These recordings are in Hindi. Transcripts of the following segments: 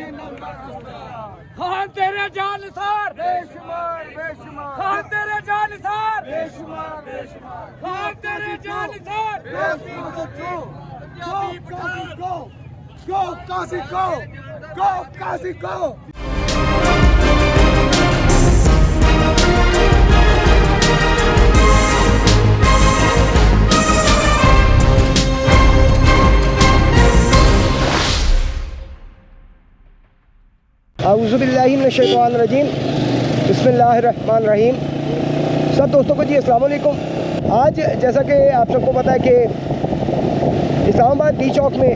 खान तेरे जान निसार, खान तेरे जान निसार, खान तेरे जान Nisar. Go, Qazi, go! Go, Qazi, go! औज़ुबिल्लाहिमिनश्शैतानिर्रजीम, बिस्मिल्लाहिर्रहमानिर्रहीम। सब दोस्तों को जी अस्सलाम वालेकुम। आज जैसा कि आप सबको पता है कि इस्लामाबाद डी चौक में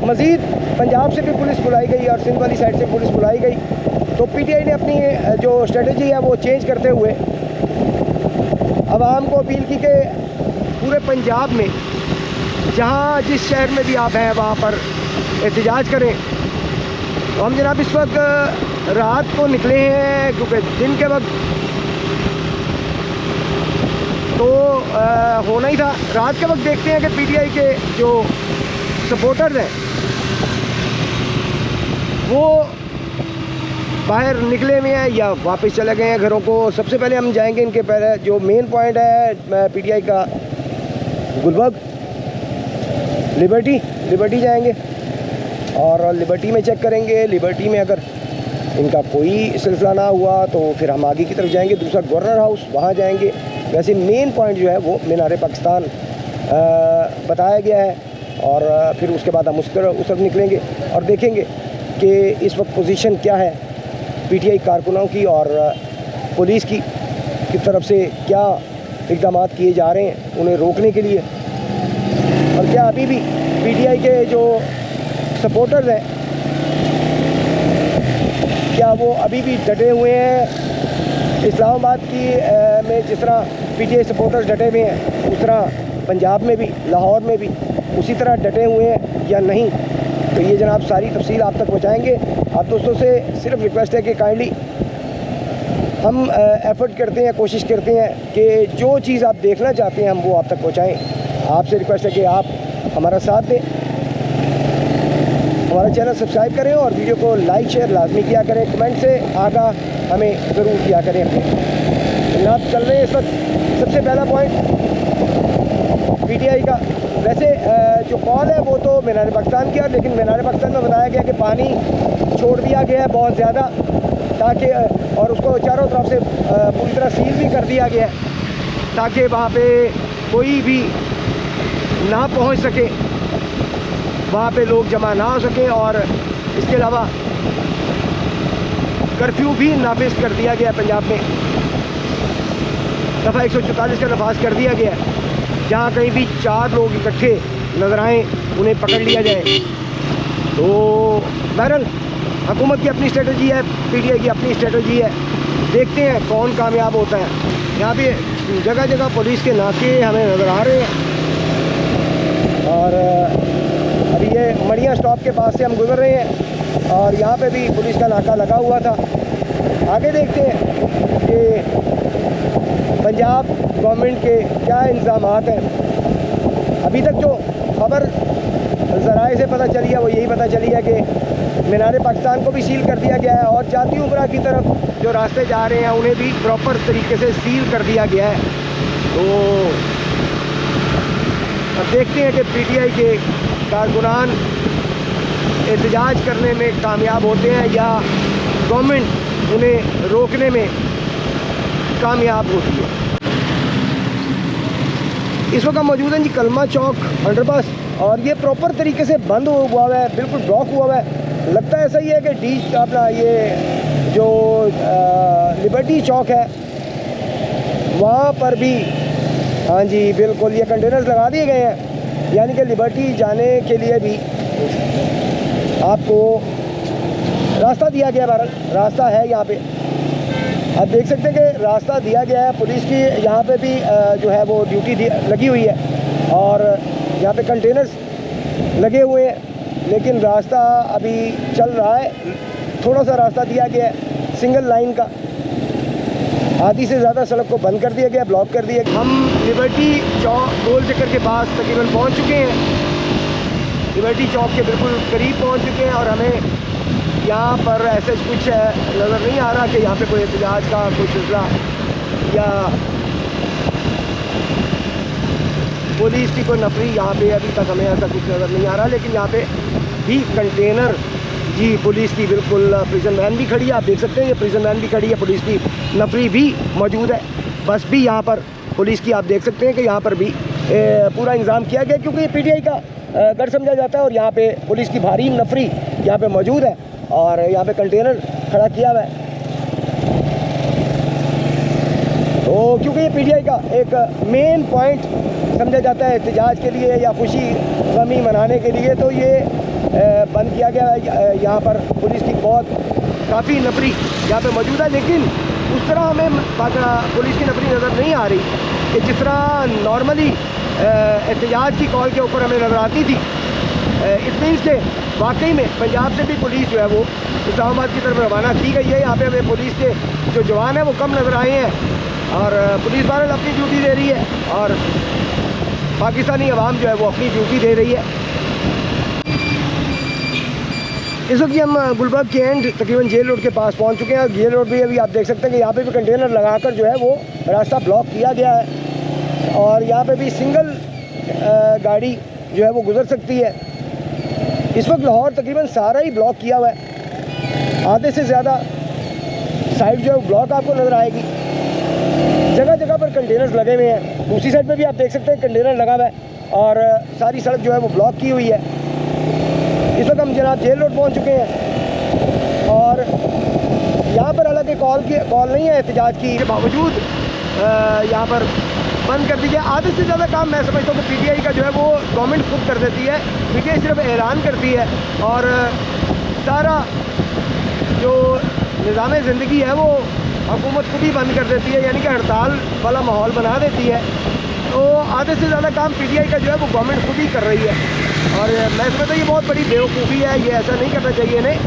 मज़ीद पंजाब से भी पुलिस बुलाई गई और सिंध वाली साइड से पुलिस बुलाई गई। तो पीटीआई ने अपनी जो स्ट्रेटजी है वो चेंज करते हुए आवाम को अपील की कि पूरे पंजाब में जहाँ जिस शहर में भी आप हैं वहाँ पर एहतजाज करें। तो हम जनाब इस वक्त रात को निकले हैं, क्योंकि दिन के वक्त तो होना ही था। रात के वक्त देखते हैं कि पीटीआई के जो सपोर्टर्स हैं वो बाहर निकले हुए हैं या वापस चले गए हैं घरों को। सबसे पहले हम जाएंगे इनके पहले जो मेन पॉइंट है पीटीआई का, गुलबर्ग लिबर्टी जाएंगे और लिबर्टी में चेक करेंगे। लिबर्टी में अगर इनका कोई सिलसिला ना हुआ तो फिर हम आगे की तरफ जाएंगे, दूसरा गवर्नर हाउस वहाँ जाएंगे। वैसे मेन पॉइंट जो है वो मीनार पाकिस्तान बताया गया है और फिर उसके बाद हम उस तरफ निकलेंगे और देखेंगे कि इस वक्त पोजीशन क्या है पीटीआई कारकुनों की और पुलिस की तरफ से, क्या इक़दाम किए जा रहे हैं उन्हें रोकने के लिए, और क्या अभी भी पीटीआई के जो सपोर्टर्स हैं क्या वो अभी भी डटे हुए हैं। इस्लामाबाद की में जिस तरह पीटीआई सपोर्टर्स डटे हुए हैं उस तरह पंजाब में भी, लाहौर में भी उसी तरह डटे हुए हैं या नहीं। तो ये जनाब सारी तफसील आप तक पहुँचाएँगे। आप दोस्तों से सिर्फ रिक्वेस्ट है कि काइंडली हम एफर्ट करते हैं, कोशिश करते हैं कि जो चीज़ आप देखना चाहते हैं हम वो आप तक पहुँचाएँ। आपसे रिक्वेस्ट है कि आप हमारा साथ दें, हमारा चैनल सब्सक्राइब करें और वीडियो को लाइक शेयर लाजमी किया करें, कमेंट से आगाह हमें ज़रूर किया करें अपने। जनाब चल रहे हैं इस वक्त सबसे पहला पॉइंट पीटीआई का। वैसे जो कॉल है वो तो मीनार पाकिस्तान की है, लेकिन मीनार पाकिस्तान में बताया गया कि पानी छोड़ दिया गया है बहुत ज़्यादा, ताकि और उसको चारों तरफ से पूरी तरह सील भी कर दिया गया है ताकि वहाँ पे कोई भी ना पहुँच सके, वहाँ पे लोग जमा ना हो सकें। और इसके अलावा कर्फ्यू भी नाफिज कर दिया गया पंजाब में, दफ़ा 144 का नफाज कर दिया गया है। जहाँ कहीं भी 4 लोग इकट्ठे नजर आएँ उन्हें पकड़ लिया जाए। तो बहरहाल हुकूमत की अपनी स्ट्रेटजी है, पीटीआई की अपनी स्ट्रेटजी है, देखते हैं कौन कामयाब होता है। यहाँ पे जगह जगह पुलिस के नाके हमें नज़र आ रहे हैं और अभी ये मड़िया स्टॉप के पास से हम गुजर रहे हैं और यहाँ पे भी पुलिस का नाका लगा हुआ था। आगे देखते हैं कि पंजाब गवर्नमेंट के क्या इंतज़ामात हैं। अभी तक जो खबर ज़राए से पता चली है वो यही पता चली है कि मीनार पाकिस्तान को भी सील कर दिया गया है और जाती उमरा की तरफ जो रास्ते जा रहे हैं उन्हें भी प्रॉपर तरीके से सील कर दिया गया है। तो अब देखते हैं कि पीटीआई के कारकुनान एहतजाज करने में कामयाब होते हैं या गवर्नमेंट उन्हें रोकने में कामयाब होती है। इस वक्त हम मौजूद हैं जी कलमा चौक अंडरपास और ये प्रॉपर तरीके से बंद हुआ है, बिल्कुल ब्लॉक हुआ है। लगता है ऐसा ही है कि अपना ये जो लिबर्टी चौक है वहाँ पर भी, हाँ जी बिल्कुल, ये कंटेनर्स लगा दिए गए हैं, यानी कि लिबर्टी जाने के लिए भी आपको रास्ता दिया गया। बहरहाल रास्ता है यहाँ पे, आप देख सकते हैं कि रास्ता दिया गया है। पुलिस की यहाँ पे भी जो है वो ड्यूटी लगी हुई है और यहाँ पे कंटेनर्स लगे हुए हैं, लेकिन रास्ता अभी चल रहा है। थोड़ा सा रास्ता दिया गया है सिंगल लाइन का, आधी से ज़्यादा सड़क को बंद कर दिया गया, ब्लॉक कर दिया। हम लिबर्टी चौक गोल चक्कर के पास तकरीबन पहुँच चुके हैं लिबर्टी चौक के बिल्कुल करीब पहुंच चुके हैं और हमें यहाँ पर ऐसे कुछ नज़र नहीं आ रहा कि यहाँ पे कोई एहतजाज का कोई सिलसिला या पुलिस की कोई नफरी यहाँ पे अभी तक हमें ऐसा कुछ नज़र नहीं आ रहा। लेकिन यहाँ पे भी कंटेनर जी पुलिस की बिल्कुल प्रिजन वैन भी खड़ी है, आप देख सकते हैं ये प्रिजन वैन भी खड़ी है, पुलिस की नफरी भी मौजूद है, बस भी यहाँ पर पुलिस की आप देख सकते हैं कि यहाँ पर भी पूरा इंतज़ाम किया गया क्योंकि ये पीटीआई का गढ़ समझा जाता है और यहाँ पे पुलिस की भारी नफरी यहाँ पे मौजूद है और यहाँ पे कंटेनर खड़ा किया हुआ है। तो क्योंकि ये पीटीआई का एक मेन पॉइंट समझा जाता है एहतजाज के लिए या खुशी गमी मनाने के लिए, तो ये बंद किया गया है। यहाँ पर पुलिस की काफ़ी नफरी यहाँ पे मौजूद है, लेकिन उस तरह हमें पुलिस की नफरी नज़र नहीं आ रही कि जिस तरह नॉर्मली एहतजाज की कॉल के ऊपर हमें नज़र आती थी। इट मीन्स के वाकई में पंजाब से भी पुलिस जो है वो इस्लामाबाद की तरफ रवाना की गई है। यहाँ पे हमें पुलिस के जो जवान हैं वो कम नज़र आए हैं और पुलिस बहरहाल अपनी ड्यूटी दे रही है और पाकिस्तानी अवाम जो है वो अपनी ड्यूटी दे रही है। इस वक्त हम गुलबर्ग के एंड तकरीबन जेल रोड के पास पहुंच चुके हैं। जेल रोड भी अभी आप देख सकते हैं कि यहाँ पे भी कंटेनर लगाकर जो है वो रास्ता ब्लॉक किया गया है और यहाँ पे भी सिंगल गाड़ी जो है वो गुजर सकती है। इस वक्त लाहौर तकरीबन सारा ही ब्लॉक किया हुआ है, आधे से ज़्यादा साइड जो है ब्लॉक आपको नज़र आएगी। जगह जगह पर कंटेनर्स लगे हुए हैं, दूसरी साइड पे भी आप देख सकते हैं कंटेनर लगा हुआ है और सारी सड़क जो है वो ब्लॉक की हुई है। इस वक्त हम जनाब जेल रोड पहुंच चुके हैं और यहाँ पर हालांकि कॉल नहीं है एहतजाज की के बावजूद यहाँ पर बंद कर दी गई। आधे से ज़्यादा काम मैं समझता हूँ कि पीटीआई का जो है वो गवर्नमेंट खुद कर देती है, पीटीआई सिर्फ ऐलान करती है और सारा जो निज़ाम ज़िंदगी है वो हुकूमत खुद ही बंद कर देती है, यानी कि हड़ताल वाला माहौल बना देती है। तो आधे से ज़्यादा काम पीटीआई का जो है वो गवर्नमेंट खुद ही कर रही है और मैं समझता हूँ ये बहुत बड़ी बेवकूफ़ी है, ये ऐसा नहीं करना चाहिए इन्हें,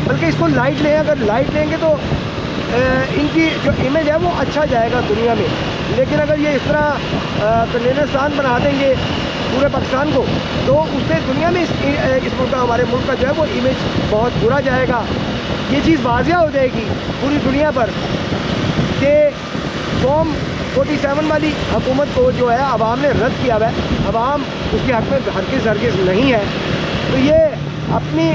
बल्कि इसको लाइट लें। अगर लाइट लेंगे तो इनकी जो इमेज है वो अच्छा जाएगा दुनिया में, लेकिन अगर ये इस तरह कंटेनरस्तान बना देंगे पूरे पाकिस्तान को तो उससे दुनिया में इस मुल्क का हमारे मुल्क का जो है वो इमेज बहुत बुरा जाएगा। ये चीज़ वाज़िया हो जाएगी पूरी दुनिया पर कि फॉर्म 47 वाली हुकूमत को जो है अवाम ने रद्द किया हुआ है, अवाम उसके हक़ में हरगिज़ नहीं है। तो ये अपनी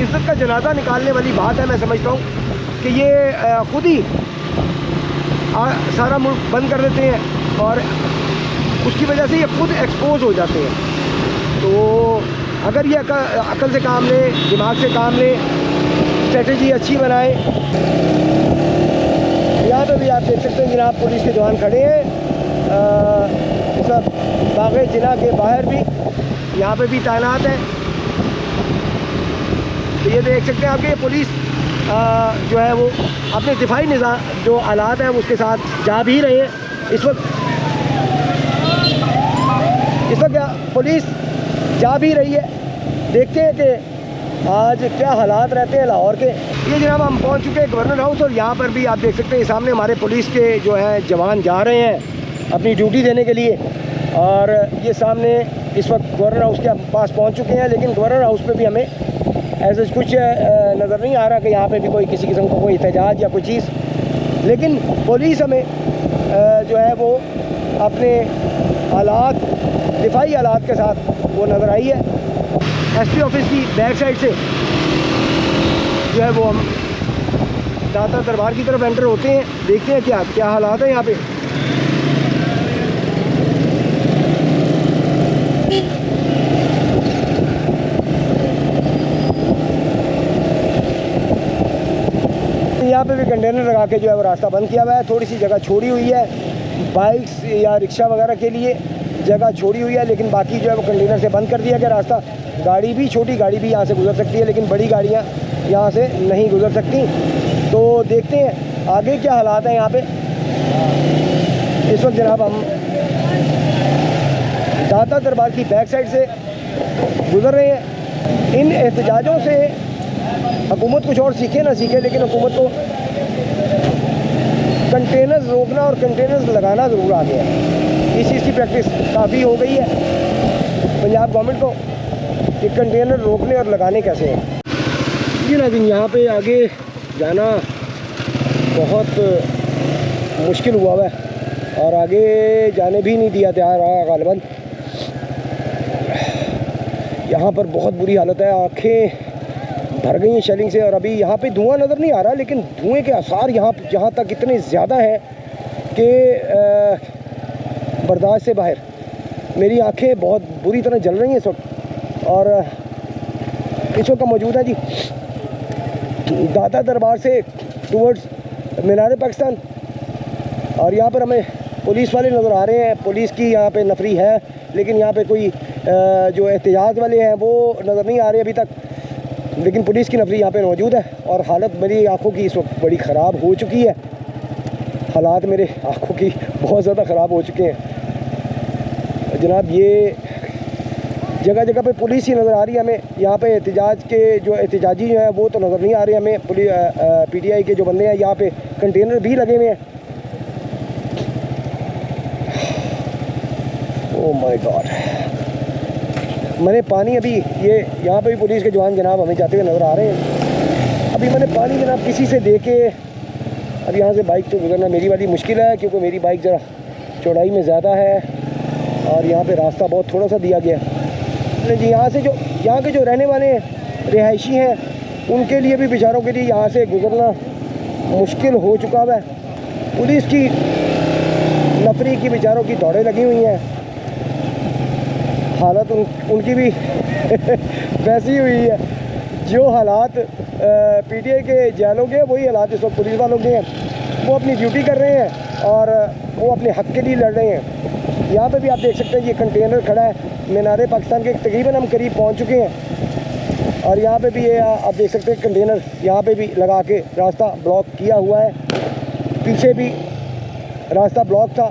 इज़्ज़त का जनाजा निकालने वाली बात है। मैं समझता हूँ कि ये ख़ुद ही सारा मुल्क बंद कर देते हैं और उसकी वजह से ये खुद एक्सपोज हो जाते हैं। तो अगर ये अकल से काम लें, दिमाग से काम लें, स्ट्रेटजी अच्छी बनाएं। यहाँ पे भी आप देख सकते हैं जनाब पुलिस के जवान खड़े हैं, सब बाग़े जिला के बाहर भी यहाँ पे भी तैनात है। तो ये देख सकते हैं आपके ये पुलिस जो है वो अपने दिफाई निज़ाम जो हालात हैं उसके साथ जा भी रहे हैं। इस वक्त पुलिस जा भी रही है, देखते हैं कि आज क्या हालात रहते हैं लाहौर के। ये जनाब हम पहुंच चुके हैं गवर्नर हाउस और यहाँ पर भी आप देख सकते हैं सामने हमारे पुलिस के जो है जवान जा रहे हैं अपनी ड्यूटी देने के लिए और ये सामने इस वक्त गवर्नर हाउस के पास पहुँच चुके हैं। लेकिन गवर्नर हाउस पे भी हमें ऐसा कुछ नज़र नहीं आ रहा कि यहाँ पे भी कोई किसी किस्म का कोई एहतजाज या कोई चीज़, लेकिन पुलिस हमें जो है वो अपने हालात दिफाई हालात के साथ वो नज़र आई है। एसपी ऑफिस की बैक साइड से जो है वो हम दाता दरबार की तरफ एंटर होते हैं, देखते हैं क्या हालात है यहाँ पे। यहाँ पे भी कंटेनर लगा के जो है वो रास्ता बंद किया हुआ है। थोड़ी सी जगह छोड़ी हुई है बाइक्स या रिक्शा वगैरह के लिए, जगह छोड़ी हुई है, लेकिन बाकी जो है वो कंटेनर से बंद कर दिया गया रास्ता। गाड़ी भी, छोटी गाड़ी भी यहाँ से गुजर सकती है, लेकिन बड़ी गाड़ियाँ यहाँ से नहीं गुजर सकती। तो देखते हैं आगे क्या हालात हैं यहाँ पे। इस वक्त जनाब हम दाता दरबार की बैक साइड से गुजर रहे हैं। इन एहतजाजों से हुकूमत कुछ और सीखे ना सीखे, लेकिन हुकूमत को कंटेनर्स रोकना और कंटेनर्स लगाना ज़रूर आ गया है। इस चीज़ की प्रैक्टिस काफ़ी हो गई है पंजाब गवर्नमेंट को। कि कंटेनर रोकने और लगाने कैसे हैं। जी नाज़रीन, यहाँ पे आगे जाना बहुत मुश्किल हुआ है और आगे जाने भी नहीं दिया जा रहा गालिबन। यहाँ पर बहुत बुरी हालत है, आँखें भर गई हैं शेलिंग से। और अभी यहाँ पे धुआं नज़र नहीं आ रहा, लेकिन धुएं के आसार यहाँ तक इतने ज़्यादा है कि बर्दाश्त से बाहर। मेरी आँखें बहुत बुरी तरह जल रही हैं इस वक्त। और इस वक्त मौजूद है जी दादा दरबार से टूवर्ड्स मीनार पाकिस्तान। और यहाँ पर हमें पुलिस वाले नज़र आ रहे हैं। पुलिस की यहाँ पे नफरी है, लेकिन यहाँ पे कोई जो एहतियात वाले हैं वो नज़र नहीं आ रहे अभी तक, लेकिन पुलिस की नफरी यहाँ पे मौजूद है। और हालत मेरी आँखों की इस वक्त बड़ी ख़राब हो चुकी है। हालात मेरे आँखों की बहुत ज़्यादा ख़राब हो चुके हैं जनाब। ये जगह जगह पे पुलिस ही नज़र आ रही है हमें। यहाँ पे एहतिजाजी जो है वो तो नज़र नहीं आ रहे हमें। PTI के जो बंदे हैं, यहाँ पे कंटेनर भी लगे हुए हैं। ओह माय गॉड, मैंने पानी अभी ये यहाँ पे भी पुलिस के जवान जनाब हमें जाते हुए नज़र आ रहे हैं। अभी मैंने पानी जनाब किसी से दे के अब यहाँ से बाइक तो गुजरना मेरी वाली मुश्किल है, क्योंकि मेरी बाइक ज़रा चौड़ाई में ज़्यादा है और यहाँ पे रास्ता बहुत थोड़ा सा दिया गया है जी। यहाँ के जो रहने वाले रिहायशी हैं, उनके लिए भी बेचारों के लिए यहाँ से गुजरना मुश्किल हो चुका है। पुलिस की नफरी की बेचारों की दौड़ें लगी हुई हैं। हालत उनकी भी वैसी हुई है। जो हालात PTI के जेलों के, वही हालात इस वक्त पुलिस वालों के हैं। वो अपनी ड्यूटी कर रहे हैं और वो अपने हक़ के लिए लड़ रहे हैं। यहाँ पे भी आप देख सकते हैं ये कंटेनर खड़ा है मीनार पाकिस्तान के तकरीबन हम करीब पहुँच चुके हैं। और यहाँ पे भी ये आप देख सकते हैं कंटेनर यहाँ पे भी लगा के रास्ता ब्लॉक किया हुआ है। पीछे भी रास्ता ब्लॉक था।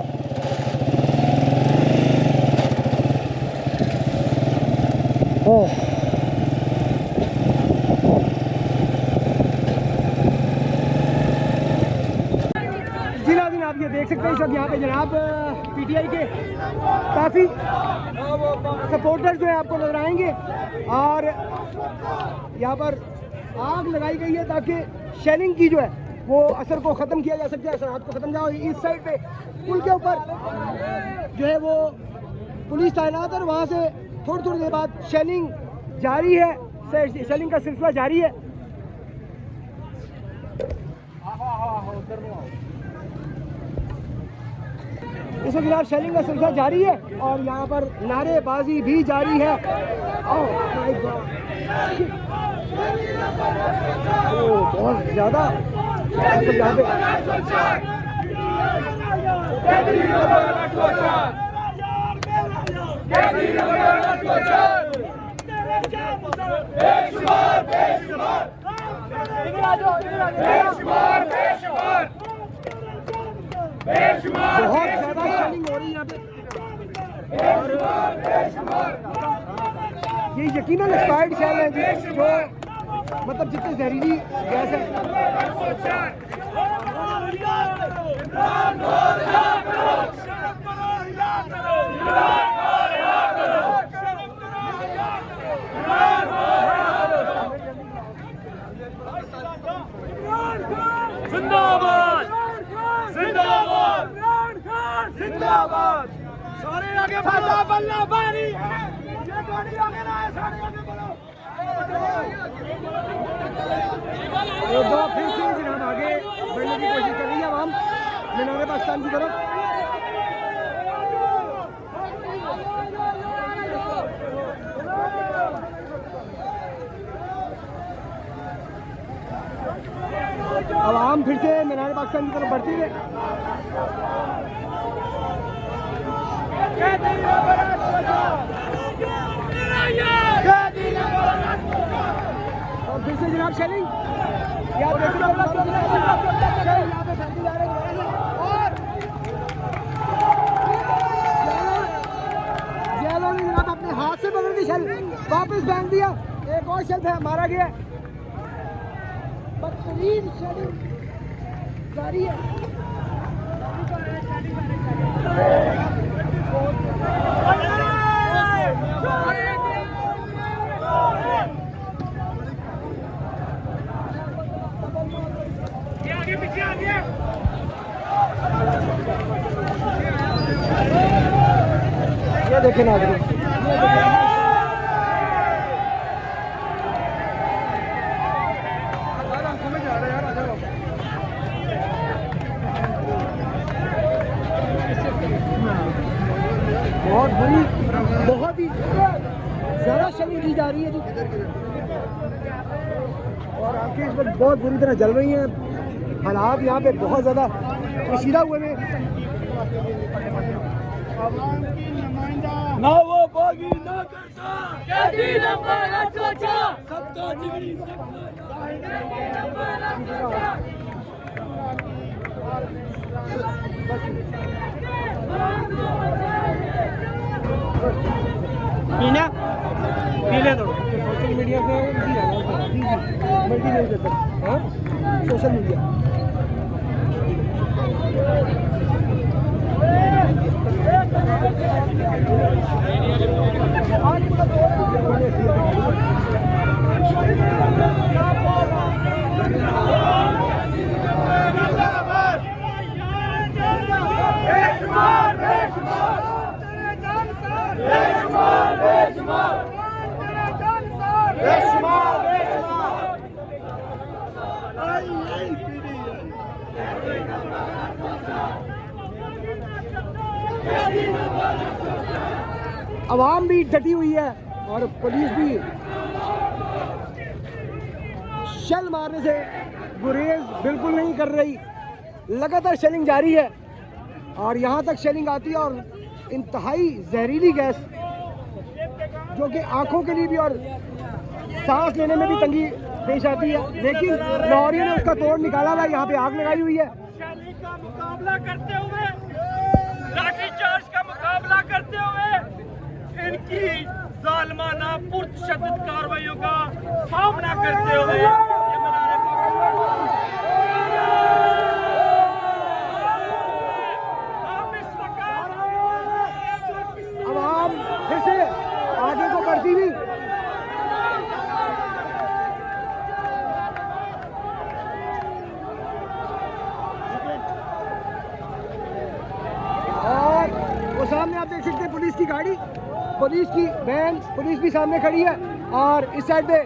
जी नाज़रीन, आप ये देख सकते हैं इस वक्त यहाँ पे जनाब PTI के काफ़ी सपोर्टर्स जो है आपको नजर आएंगे। और यहाँ पर आग लगाई गई है ताकि शेलिंग की जो है वो असर को ख़त्म किया जा सके, असरात को ख़त्म जाओ। इस साइड पे पुल के ऊपर जो है वो पुलिस तैनात है और वहाँ से थोड़ी देर बाद शेलिंग जारी है, शेलिंग का सिलसिला जारी है। इस वक्त जनाब शेलिंग का सिलसिला जारी है और यहाँ पर नारेबाजी भी जारी है। बहुत ज़्यादा बहुत ज़्यादा शेलिंग हो रही है यहाँ पे। और ये यकीनन एक्सपायर्ड शेल है जी, जो मतलब जितनी जहरीली गैस है। जिंदाबाद जिंदाबाद जिंदाबाद। सारे आगे बढ़ो, बल्ला बारी है, ये गाड़ी आगे ना है, सारे आगे बढ़ो। एक दो फिर से जनाब आगे बढ़ने की कोशिश कर रही है आवाम मीनार पाकिस्तान की तरफ। आवाम फिर से मीनार पाकिस्तान की तरफ बढ़ती है। और फिर से जनाब शेलिंग यहाँ पे जेलों ने जनाब अपने हाथ से पकड़ दी शेल, वापस फेंक दिया। एक और शेल मारा गया। बदतरीन शेलिंग जारी है। देखें नाज़रीन, बहुत बुरी, बहुत ही ज़्यादा शेलिंग की जा रही है जी, और आंखें इस वक्त बहुत बुरी तरह जल रही हैं। हालात यहाँ पे बहुत ज़्यादा कशीदा हुए हैं। ना वो बागी ना करता कैदी नंबर 804 सबका जिगरी पीना पीले दो। सोशल मीडिया पे मल्टी नहीं कर सकते, हाँ सोशल मीडिया आवाम भी डटी हुई है और पुलिस भी शेल मारने से गुरेज बिल्कुल नहीं कर रही। लगातार शेलिंग जारी है और यहाँ तक शेलिंग आती है और इंतहाई जहरीली गैस जो कि आंखों के लिए भी और सांस लेने में भी तंगी पेश आती है, लेकिन लाहौरियों ने उसका तोड़ निकाला हुआ है। यहाँ पे आग लगाई हुई है। शैली का मुकाबला करते हुए, लाठीचार्ज का मुकाबला करते हुए इनकी जालिमाना पुरतशद्दद कार्रवाइयों का सामना करते हुए ये मीनार आवाम फिर से आगे को बढ़ती हुई और वो सामने आप देख सकते हैं पुलिस की गाड़ी, पुलिस की वैन, पुलिस भी सामने खड़ी है और इस साइड पे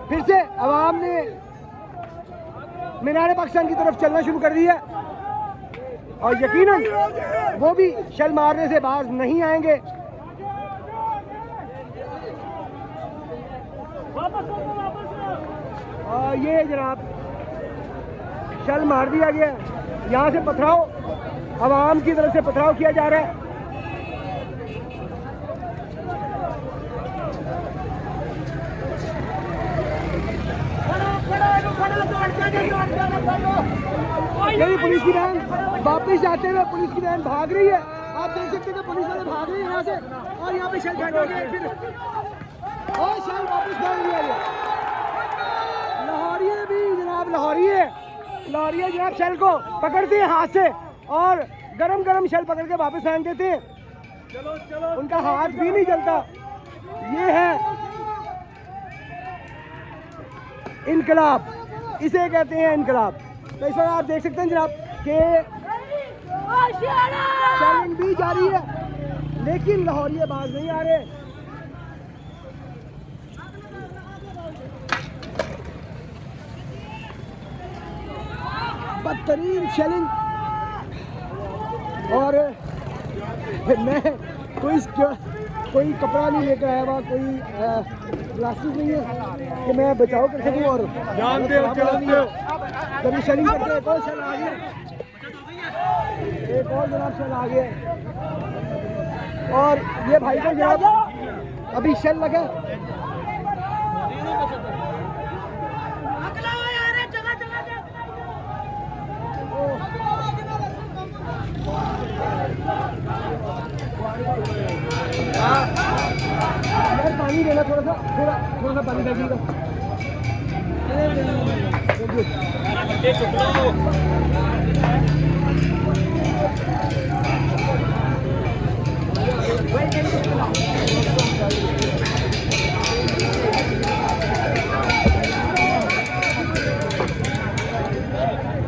फिर से आवाम ने मीनार पाकिस्तान की तरफ चलना शुरू कर दिया और यकीनन वो भी शेल मारने से बाज नहीं आएंगे। और ये जनाब शेल मार दिया गया, यहाँ से पथराव, आवाम की तरफ से पथराव किया जा रहा है। यही पुलिस की वैन वापस जाते हुए पुलिस की वैन भाग रही है। आप देख सकते हैं कि पुलिस वाले भाग रहे हैं यहाँ से और यहाँ पे शेल फेंकेंगे फिर और शेल वापस फेंक दिया गया। लाहौरिये भी जनाब, लाहौरिये जनाब शेल को पकड़ते हैं हाथ से और गरम गरम शेल पकड़ के वापस फेंक देते हैं। उनका हाथ भी नहीं चलता। ये है इनकलाब, इसे कहते हैं इनकलाब। तो इस वक्त आप देख सकते हैं जनाब कि शेलिंग भी जारी है लेकिन लाहौरिये बाज नहीं आ रहे। बदतरीन शेलिंग और मैं कोई कपड़ा नहीं लेकर आया हुआ, कोई प्लास्टिक नहीं है कि मैं बचाव कर सकूं और जानते हो कभी शेलिंग करके एक और शेल आ गया, एक और जनाब शेल आ गया और ये भाई को जनाब अभी शेल लगा। यार पानी देना, थोड़ा सा पानी दीजिएगा।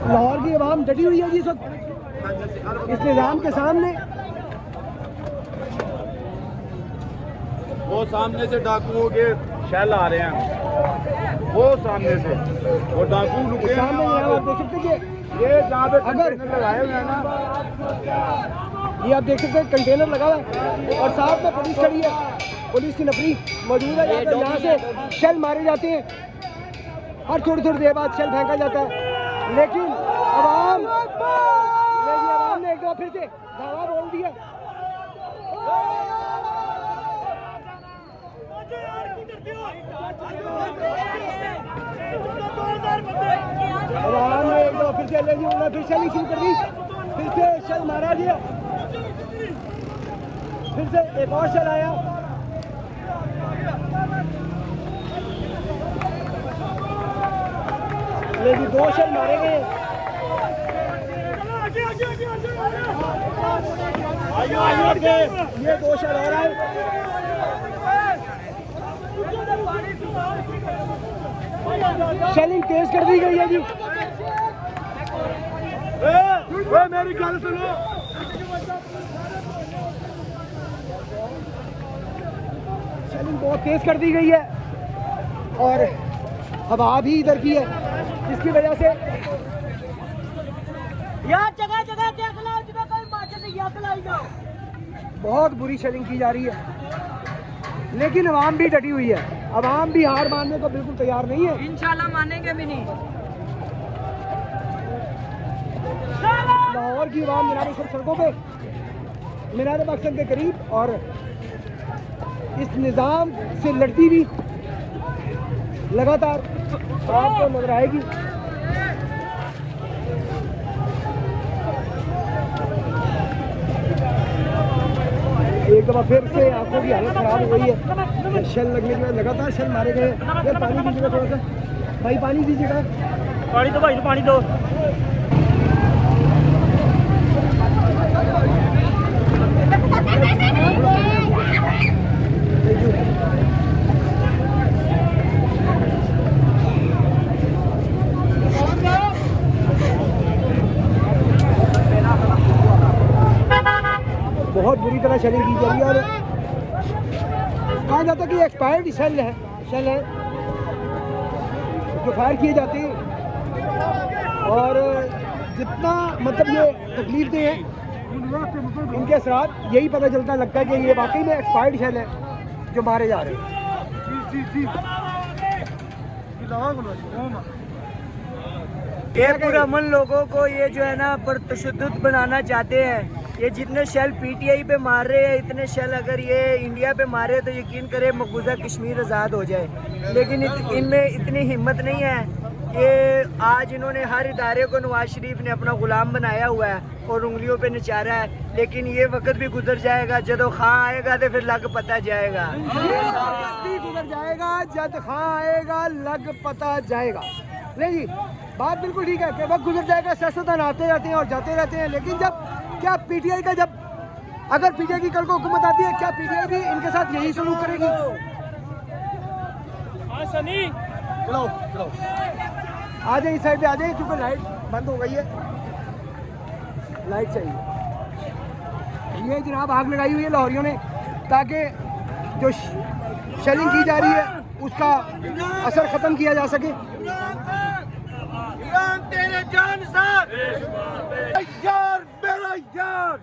लाहौर की आवाम डटी हुई है जी सब इस निज़ाम के सामने वो सामने से डाकुओं के शैल आ रहे हैं, वो सामने से वो डाकू रुके हैं। सामने यहाँ आप देख सकते हैं कि ये जहाँ पे अगर कंटेनर लगाए हुए हैं ना, ये आप देख सकते हैं कंटेनर लगा हुआ है और साथ में पुलिस खड़ी है, पुलिस की नफरी मौजूद है। यहाँ से शेल मारे जाते हैं, हर थोड़ी थोड़ी देर बाद शेल फेंका जाता है, लेकिन आवाम ने एक बार फिर से धावा बोल दिया। आवाम ने एक बार फिर से फिर शेलिंग शुरू कर दी, फिर से शेल मारा गया, फिर से एक और शेल आया। लेकिन 2 शेल मारे गए। ये 2 शेल और आए। शेलिंग तेज कर दी गई है जी। मेरी गल सुनो, शेलिंग बहुत तेज कर दी गई है और हवा भी इधर की है, जिसकी वजह से यार जगह जगह देख लो, जिधर कोई माचे से यक लाई जाओ। बहुत बुरी शेलिंग की जा रही है, लेकिन आवाम भी डटी हुई है। आवाम भी हार मानने को बिल्कुल तैयार नहीं है। इंशाल्लाह मानेंगे भी नहीं। लाहौर की आवाम मीनार सड़कों पे मीनार मकसद के करीब और इस निज़ाम से लड़ती भी लगातार आपको नजर आएगी। एक दफा फिर से आंखों की हालत खराब हो गई है। शेल लगने के बाद लगातार शेल मारे गए। यार पानी दीजिएगा थोड़ा सा, भाई पानी दीजिएगा। पानी दो भाई, पानी दो। बहुत बुरी तरह शेलिंग की जा रही है और कहा जाता है कि एक्सपायर्ड शेल है जो फायर किए जाते हैं, और जितना मतलब ये तकलीफ दे हैं इनके असरात यही पता चलता लगता है कि ये वाकई में एक्सपायर्ड शेल है जो मारे जा रहे हैं। ये पुरअमन लोगों को ये जो है ना तशद्दुद बनाना चाहते हैं। ये जितने शेल पीटीआई पे मार रहे हैं, इतने शेल अगर ये इंडिया पे मारे तो यकीन करें मकबूजा कश्मीर आज़ाद हो जाए, लेकिन इनमें इतनी हिम्मत नहीं है। ये आज इन्होंने हर इदारे को नवाज शरीफ ने अपना गुलाम बनाया हुआ है और उंगलियों पे नचारा है, लेकिन ये वक्त भी गुजर जाएगा। जदों खां आएगा तो फिर लग पता जाएगा, गुजर जाएगा, जब खां आएगा लग पता जाएगा। नहीं जी, बात बिल्कुल ठीक है कि वक्त गुजर जाएगा, सियासतदान आते रहते हैं और जाते रहते हैं, लेकिन जब क्या पीटीआई का अगर पीटीआई की कल को हुकूमत आती है, क्या पीटीआई भी इनके साथ यही सलूक करेगी? आ जाइए, इस साइड पे आ जाइए, क्योंकि लाइट बंद हो गई है, लाइट चाहिए। ये जनाब आग लगाई हुई है लाहौरियों ने, ताकि जो शेलिंग की जा रही है उसका असर खत्म किया जा सके। तेरे जान साहब यार, मेरा यार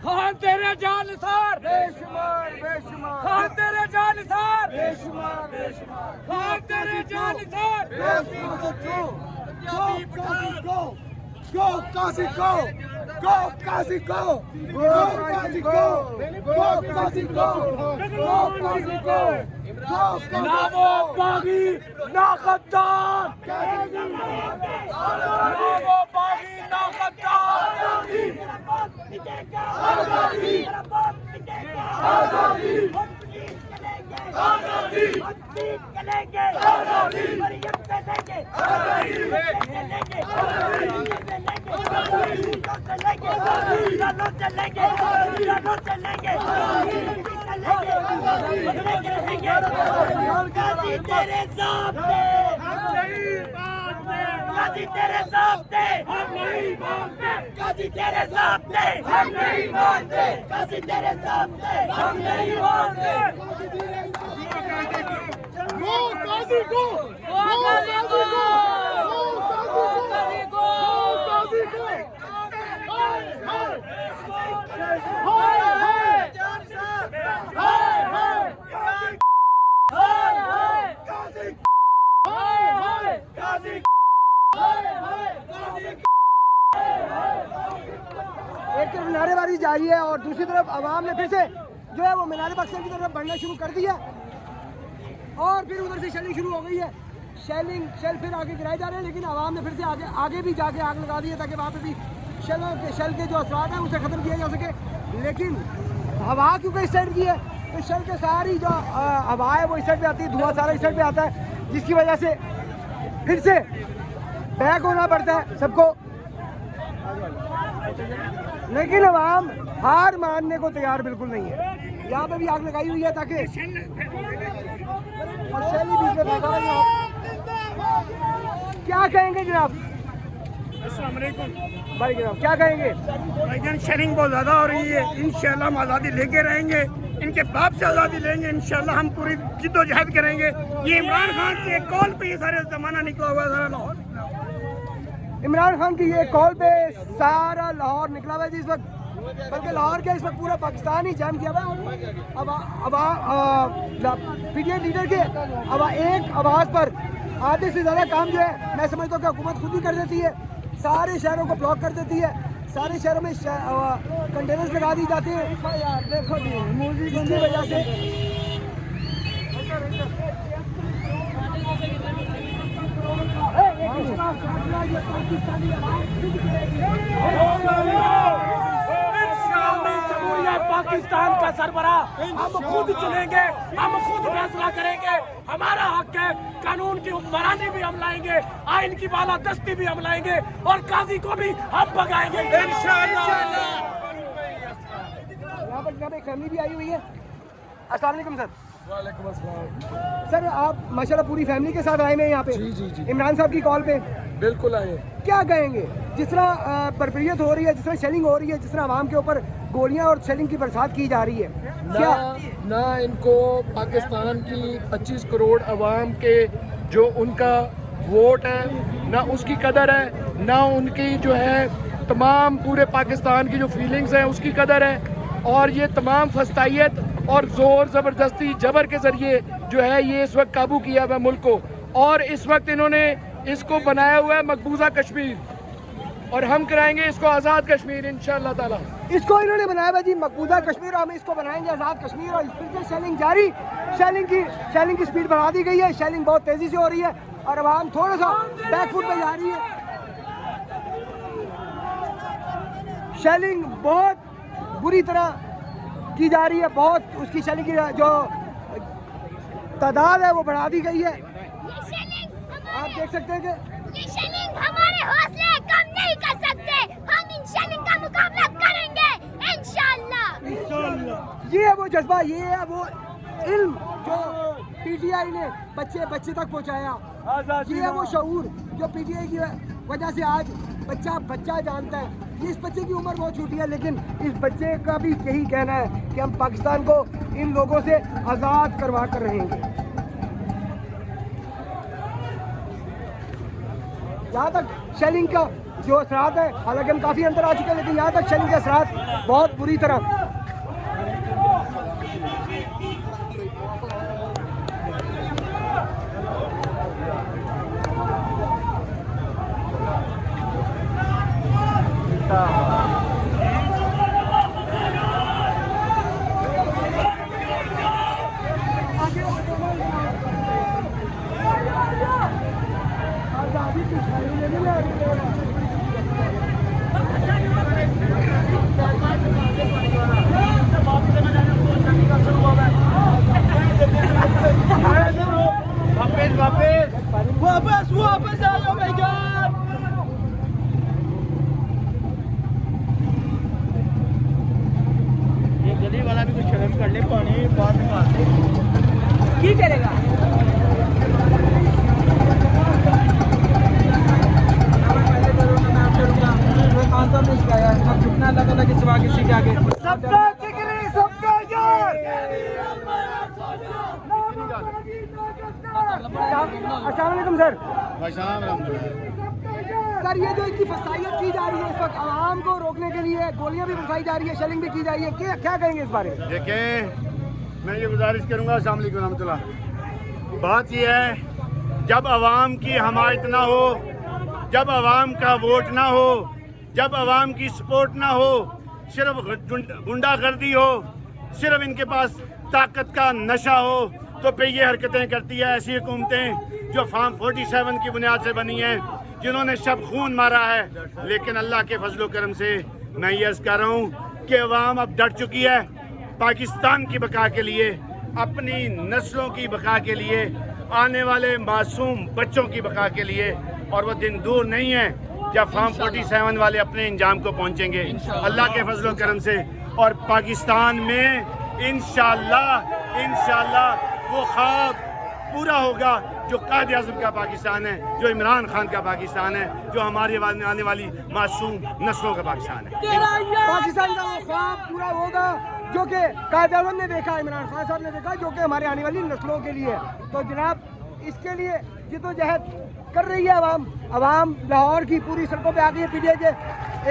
खान तेरे जान सार, बेशुमार बेशुमार, खान तेरे जान सार, बेशुमार बेशुमार, खान तेरे जान सार। Go Kazi, go! Go Kazi, go! Go Kazi, go! Go Kazi, go! Go Kazi, go! Go Kazi, ना वो बागी ना गद्दार, ना वो बागी ना गद्दार। आजादी, आजादी, आजादी, चलेंगे, आजादी, मरियम पे देंगे, आजादी, चलेंगे, आजादी, चलेंगे, चलो चलेंगे, चलो चलेंगे, चलेंगे, काजी तेरे सामने, काजी तेरे सामने हम नहीं मानते, काजी तेरे सामने हम नहीं मानते, काजी तेरे सामने हम नहीं मानते। नो काजी को, नो काजी को, नो काजी को, काजी को। हाय हाय हाय हाय हाय हाय काजी, हाय हाय काजी, हाय हाय काजी। एक तरफ नारेबाजी जारी है और दूसरी तरफ आवाम ने फिर से जो है वो मीनार बख्शा की तरफ बढ़ना शुरू कर दिया और फिर उधर से शेलिंग शुरू हो गई है। शेल फिर आगे गिराए जा रहे हैं, लेकिन आवाम ने फिर से आगे भी जाके आग लगा दी है ताकि वहाँ पे भी शेल के जो असरात हैं उसे ख़त्म किया जा सके। लेकिन हवा क्योंकि इस साइड की है तो शेल के सारी जो हवा है वो इस साइड पे आती है, धुआं सारा इस साइड पे आता है, जिसकी वजह से फिर से बैक होना पड़ता है सबको। लेकिन अवाम हार मानने को तैयार बिल्कुल नहीं है। यहाँ पे भी आग लगाई हुई है ताकि और शैली बीच में बैठा हुआ है। क्या कहेंगे जनाब? अस्सलाम वालेकुम भाई जनाब क्या कहेंगे? भाईजान शेयरिंग बहुत ज़्यादा हो रही है, इंशाल्लाह हम आज़ादी लेके रहेंगे, इनके बाप से आज़ादी लेंगे, इंशाल्लाह हम पूरी जिद्दोजहद करेंगे। ये इमरान खान की एक कॉल पे ये सारे ज़माना निकला हुआ है, सारा लाहौर। इमरान खान की ये कॉल पे सारा लाहौर निकला हुआ है इस वक्त, बल्कि लाहौर के इस वक्त पूरा पाकिस्तान ही जाम किया हुआ है। अब पीटीआई लीडर के अब एक आवाज़ पर आधे से ज़्यादा काम जो है मैं समझता हूँ कि हुकूमत खुद ही कर देती है, सारे शहरों को ब्लॉक कर देती है, सारे शहरों में कंटेनर्स लगा दी जाती है जिसकी वजह से पाकिस्तान का सरबराह हम खुद चुनेंगे, हम खुद फैसला करेंगे, हमारा हक है। कानून की हुक्मरानी भी हम लाएंगे, आइन की बालादस्ती भी हम लाएंगे और काजी को भी हम भगाएंगे इंशाअल्लाह। यहाँ पर एक फैमिली भी आई हुई है। अस्सलाम वालेकुम सर। वालेकुम अस्सलाम। सर आप माशाल्लाह पूरी फैमिली के साथ आए हैं यहाँ पे? जी। इमरान साहब की कॉल पे बिल्कुल आए। क्या कहेंगे जिस तरह बर्फियत हो रही है, जिस तरह शेलिंग हो रही है, जिस तरह आवाम के ऊपर गोलियां और शेलिंग की बरसात की जा रही है, क्या ना इनको पाकिस्तान की 25 करोड़ अवाम के जो उनका वोट है ना उसकी कदर है, ना उनकी जो है तमाम पूरे पाकिस्तान की जो फीलिंग्स हैं उसकी कदर है। और ये तमाम फस्तायत और ज़ोर ज़बरदस्ती जबर के ज़रिए जो है ये इस वक्त काबू किया हुआ मुल्क को, और इस वक्त इन्होंने इसको बनाया हुआ है मकबूजा कश्मीर, और हम कराएंगे इसको आज़ाद कश्मीर इंशाअल्लाह ताला। इसको इन्होंने बनाया हुआ जी मकबूजा कश्मीर, और हम इसको बनाएंगे आज़ाद कश्मीर। और फिर से शेलिंग जारी, शेलिंग की स्पीड बढ़ा दी गई है, शेलिंग बहुत तेज़ी से हो रही है और आवाम थोड़ा सा बैकफुट पे जा रही है। शेलिंग बहुत बुरी तरह की जा रही है, बहुत उसकी शेलिंग की जो तादाद है वो बढ़ा दी गई है। आप देख सकते हैं कि ये शेलिंग हमारे हौसले कम नहीं कर सकते, हम इन शेलिंग का मुकाबला करेंगे इंशाअल्लाह। ये है वो जज्बा, ये है वो इल्म जो पीटीआई ने बच्चे तक पहुंचाया, ये है वो शऊर जो पीटीआई की वजह से आज बच्चा जानता है। इस बच्चे की उम्र बहुत छोटी है, लेकिन इस बच्चे का भी यही कहना है कि हम पाकिस्तान को इन लोगों से आज़ाद करवा कर रहेंगे। यहाँ तक शेलिंग का जो असरात है, हालांकि हम काफ़ी अंदर आ चुके हैं, लेकिन यहाँ तक शेलिंग के असरात बहुत बुरी तरह वापस आ जाओ भाईजान। ये गली वाला भी कुछ शर्म कर ले, पानी बात मारते की करेगा। अस्सलाम वालेकुम सर। सर ये जो इतनी फसाइयत की जा रही है इस वक्त आवाम को रोकने के लिए, गोलियां भी बरसाई जा रही है, शेलिंग भी की जा रही है, क्या कहेंगे इस बारे में? देखिए, मैं ये गुजारिश करूंगा, अस्सलाम वालेकुम रहमतुल्लाह। बात ये है, जब आवाम की हमायत ना हो, जब आवाम का वोट ना हो, जब आवाम की सपोर्ट ना हो, सिर्फ गुंडागर्दी हो, सिर्फ इनके पास ताकत का नशा हो, तो फिर ये हरकतें करती है ऐसी हुकूमतें जो फार्म 47 की बुनियाद से बनी हैं, जिन्होंने शब खून मारा है। लेकिन अल्लाह के फजलो करम से मैं ये अर्ज़ कर रहा हूँ कि अवाम अब डट चुकी है पाकिस्तान की बका के लिए, अपनी नस्लों की बका के लिए, आने वाले मासूम बच्चों की बका के लिए। और वो दिन दूर नहीं है जब फार्म 47 वाले अपने इंजाम को पहुँचेंगे अल्लाह के फजलो करम से। और पाकिस्तान में इंशाल्लाह वो ख्वाब पूरा होगा जो कायद आज़म का पाकिस्तान है, जो इमरान खान का पाकिस्तान है, जो हमारी आने वाली मासूम नस्लों का पाकिस्तान है। पाकिस्तान का वो ख्वाब पूरा होगा जो कि कायद आज़म ने देखा, इमरान खान साहब ने देखा, जो कि हमारे आने वाली नस्लों के लिए। तो जनाब इसके लिए जिद्दोजहद कर रही है अवाम लाहौर की पूरी सड़कों पे आ गई है। पीटीआई के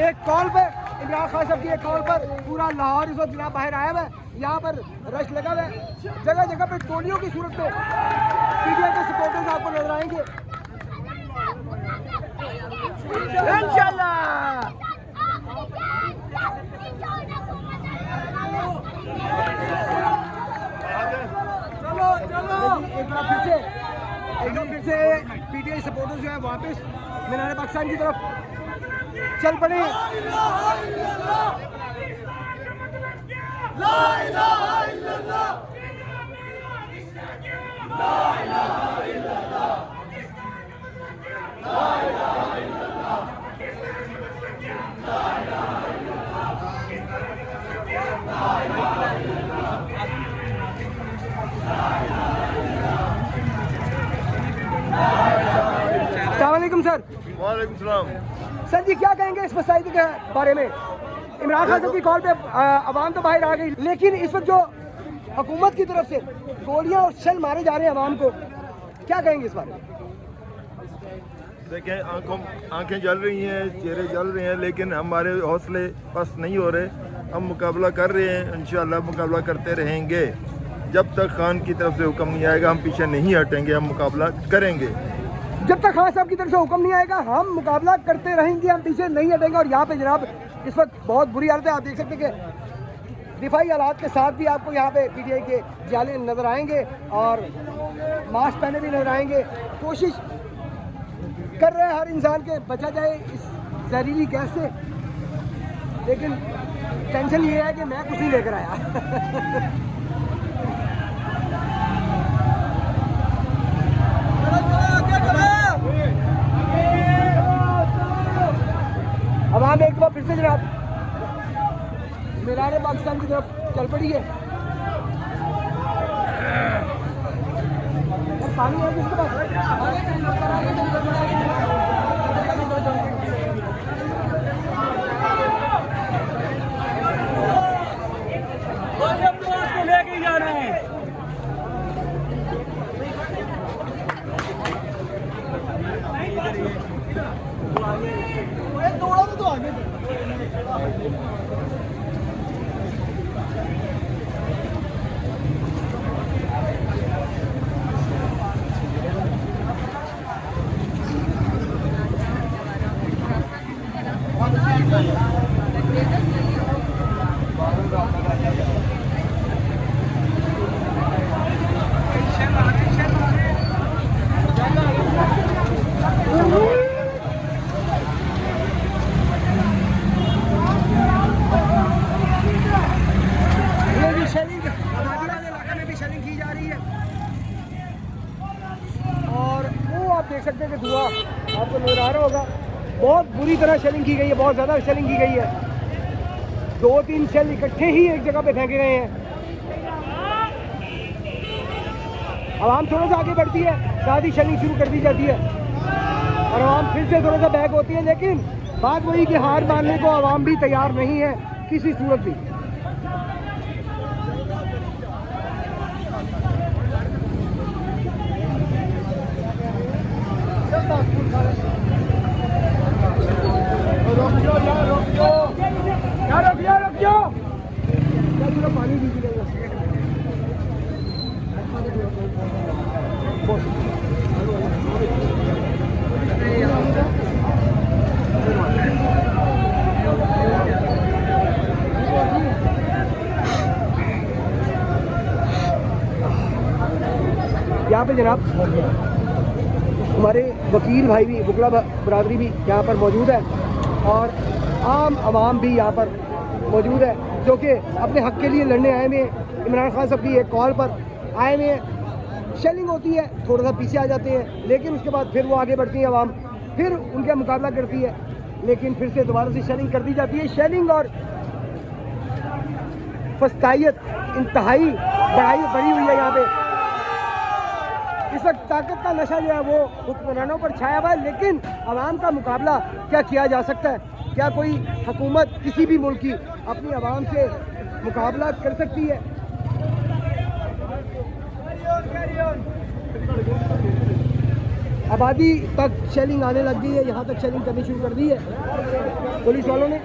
एक कॉल पर, इमरान खान साहब की एक कॉल पर पूरा लाहौर इस वक्त जनाब बाहर आया हुआ है। यहाँ पर रश लगा हुआ है, जगह जगह पे गोलियों की सूरत में पीटीआई के सपोर्टर्स आपको नजर आएंगे इंशाल्लाह। एक बार फिर से पीटीआई सपोर्टर्स जो है वापस मीनार पाकिस्तान की तरफ चल पड़े। अस्सलामुअलैकुम सर। वालेकुम सलाम। सर जी क्या कहेंगे इस मसाइल के बारे में? इमरान खान साहब की कॉल पे अवाम तो बाहर आ गई, लेकिन इस वक्त जो हुकूमत की तरफ से गोलियां और शेल मारे जा रहे हैं अवाम को, क्या कहेंगे इस बारे में? देखें, आंखें जल रही हैं, चेहरे जल रहे हैं, लेकिन हमारे हौसले बस नहीं हो रहे। हम मुकाबला कर रहे हैं, इंशाल्लाह मुकाबला करते रहेंगे। जब तक खान की तरफ से हुक्म नहीं आएगा हम पीछे नहीं हटेंगे, हम मुकाबला करेंगे। जब तक खान साहब की तरफ से हुक्म नहीं आएगा हम मुकाबला करते रहेंगे, हम पीछे नहीं हटेंगे। और यहाँ पे जनाब इस वक्त बहुत बुरी हालत है, आप देख सकते हैं कि दिफाई हालात के साथ भी आपको यहाँ पे पीटीआई के जाले नजर आएंगे और मास्क पहने भी नजर आएंगे। कोशिश कर रहे हैं हर इंसान के बचा जाए इस जहरीली गैस से, लेकिन टेंशन ये है कि मैं कुछ नहीं लेकर आया। अब हम एक बार फिर से जनाब मीनार पाकिस्तान की तरफ चल पड़ी है। पानी है किसके पास? लेके जाना है। देख सकते हैं कि धुआं आपको नजर आ रहा होगा। बहुत बुरी तरह शेलिंग की गई है, बहुत ज़्यादा शेलिंग की गई है। 2-3 शेल इकट्ठे ही एक जगह पे फेंके गए हैं। आवाम थोड़ा सा आगे बढ़ती है, साथ ही शेलिंग शुरू कर दी जाती है और आवाम फिर से थोड़ा सा बैक होती है। लेकिन बात वही कि हार मानने को आवाम भी तैयार नहीं है किसी सूरत भी। यहाँ पे जनाब हमारे वकील भाई भी, बुकला बरादरी भी यहाँ पर मौजूद है और आम आवाम भी यहाँ पर मौजूद है जो कि अपने हक के लिए लड़ने आए हुए हैं। इमरान खान साहब की एक कॉल पर आए हुए हैं। शेलिंग होती है, थोड़ा सा पीछे आ जाते हैं, लेकिन उसके बाद फिर वो आगे बढ़ती है, आवाम फिर उनका मुकाबला करती है, लेकिन फिर से दोबारा से शेलिंग कर दी जाती है। शेलिंग और फस्तायत इंतहाई बढ़ी हुई है यहाँ पे। इस वक्त ताकत का नशा जो है वो हुक्मरानों पर छाया हुआ है, लेकिन आवाम का मुकाबला क्या किया जा सकता है? क्या कोई हुकूमत किसी भी मुल्क की अपनी आवाम से मुकाबला कर सकती है? आबादी तक शेलिंग आने लग गई है, यहाँ तक शेलिंग करनी शुरू कर दी है पुलिस वालों ने।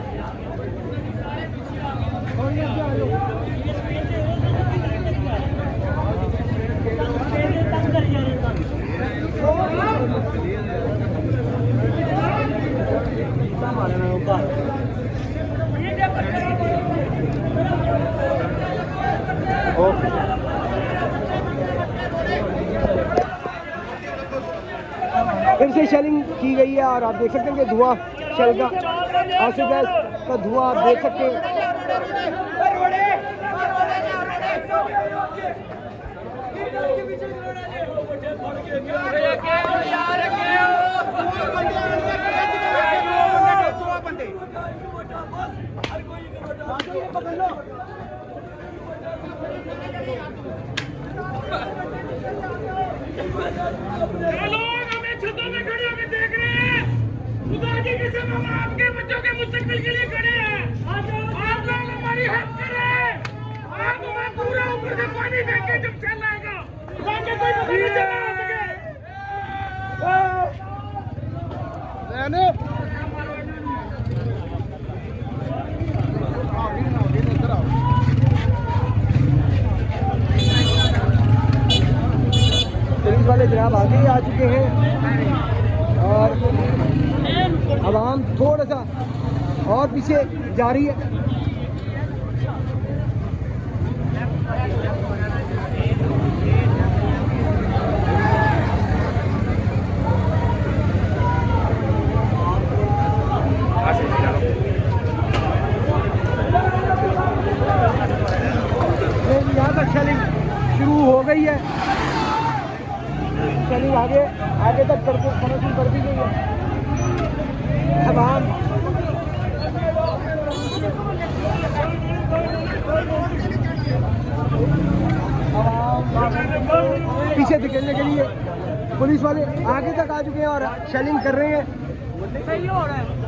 फिर से शेलिंग की गई है और आप देख सकते हैं कि धुआं शेल का, आंसू गैस का धुआं आप देख सकते हैं। छतों में खड़े होकर देख रहे हैं, खुदा की कसम हम आपके बच्चों के मुस्तकबिल के लिए खड़े हैं। आप लोग हमारी हेल्प करें। आप हमें पूरा ऊपर से पानी देंगे जब चल आएगा, ताकि कोई मुझे चला सके। पुलिस वाले जनाब आगे ही आ चुके हैं और आवाम थोड़ा सा और पीछे जा रही है। यहाँ तक शेलिंग शुरू हो गई है, शेलिंग आगे तक कर दी गई है। आवाम पीछे धकेलने के लिए पुलिस वाले आगे तक आ चुके हैं और शेलिंग कर रहे हैं। सही हो रहा है।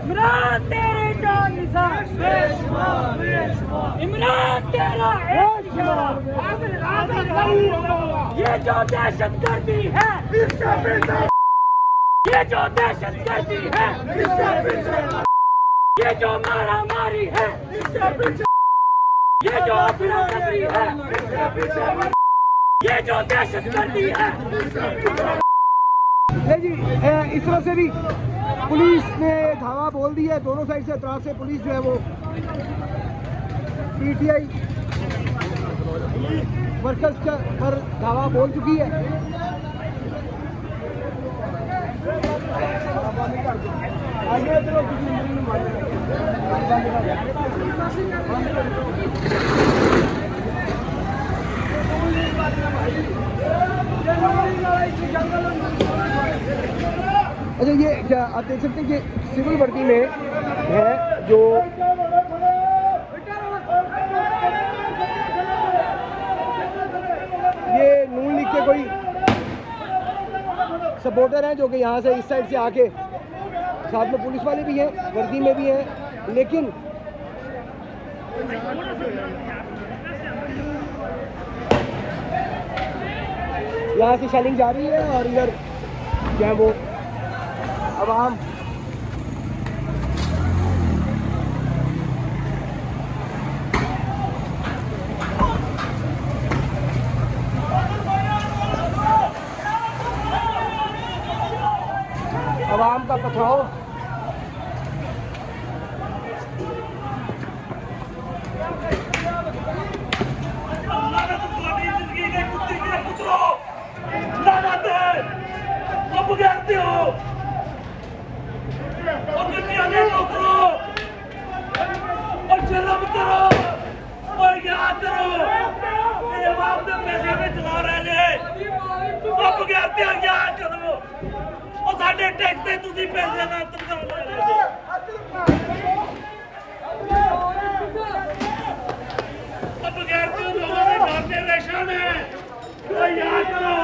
इमरान तेरे जान निसार इमरान तेरा ये जो दहशतगर्दी है, ये जो दहशतगर्दी है, ये जो मारा मारी है, ये जो अफरा-तफरी है, ये जो दहशतगर्दी है। जी इस तरह से भी पुलिस ने धावा बोल दी है, दोनों साइड से तरफ से पुलिस जो है वो पीटीआई वर्कर्स पर धावा बोल चुकी है। अच्छा, ये आप देख सकते हैं कि सिविल भर्ती में हैं जो ये नून लीग के कोई सपोर्टर हैं जो कि यहाँ से इस साइड से आके, साथ में पुलिस वाले भी हैं, वर्दी में भी हैं, लेकिन यहाँ से शेलिंग जा रही है और इधर जो है वो अवाम का पथराव। ਸਾਡੇ ਟੈਕਸ ਤੇ ਤੁਸੀਂ ਪੈਸੇ ਨਾ ਤਨਖਾਹ ਲੈ ਰਹੇ ਹੋ ਬਗੈਰ ਤੋਂ ਲੋਕਾਂ ਦੇ ਡਰਦੇ ਰੇਸ਼ਾਂ ਨੇ ਉਹ ਯਾਦ ਕਰੋ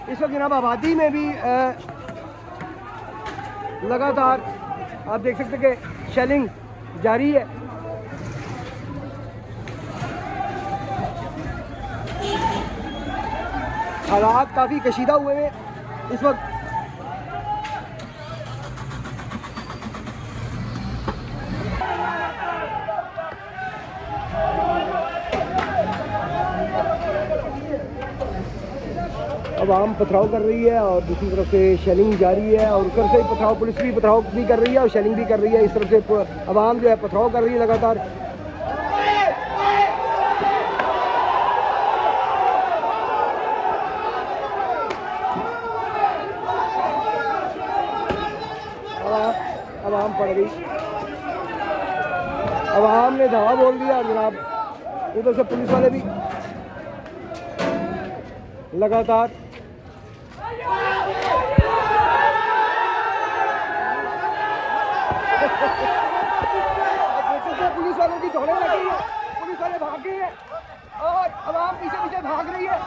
इस वक्त जनाब आबादी में भी लगातार आप देख सकते हैं कि शेलिंग जारी है। हालात काफ़ी कशीदा हुए हैं इस वक्त। आवाम पथराव कर रही है और दूसरी तरफ से शेलिंग जारी है और उस तरफ से पथराव, पुलिस भी पथराव भी कर रही है और शेलिंग भी कर रही है। इस तरफ से आवाम जो है पथराव कर रही है लगातार। आवाम पड़ गई, आवाम ने धावा बोल दिया और जनाब उधर से पुलिस वाले भी लगातार पुलिस वालों की दौड़े लगी है, पुलिस वाले भाग गए हैं और आवाम पीछे पीछे भाग रही है।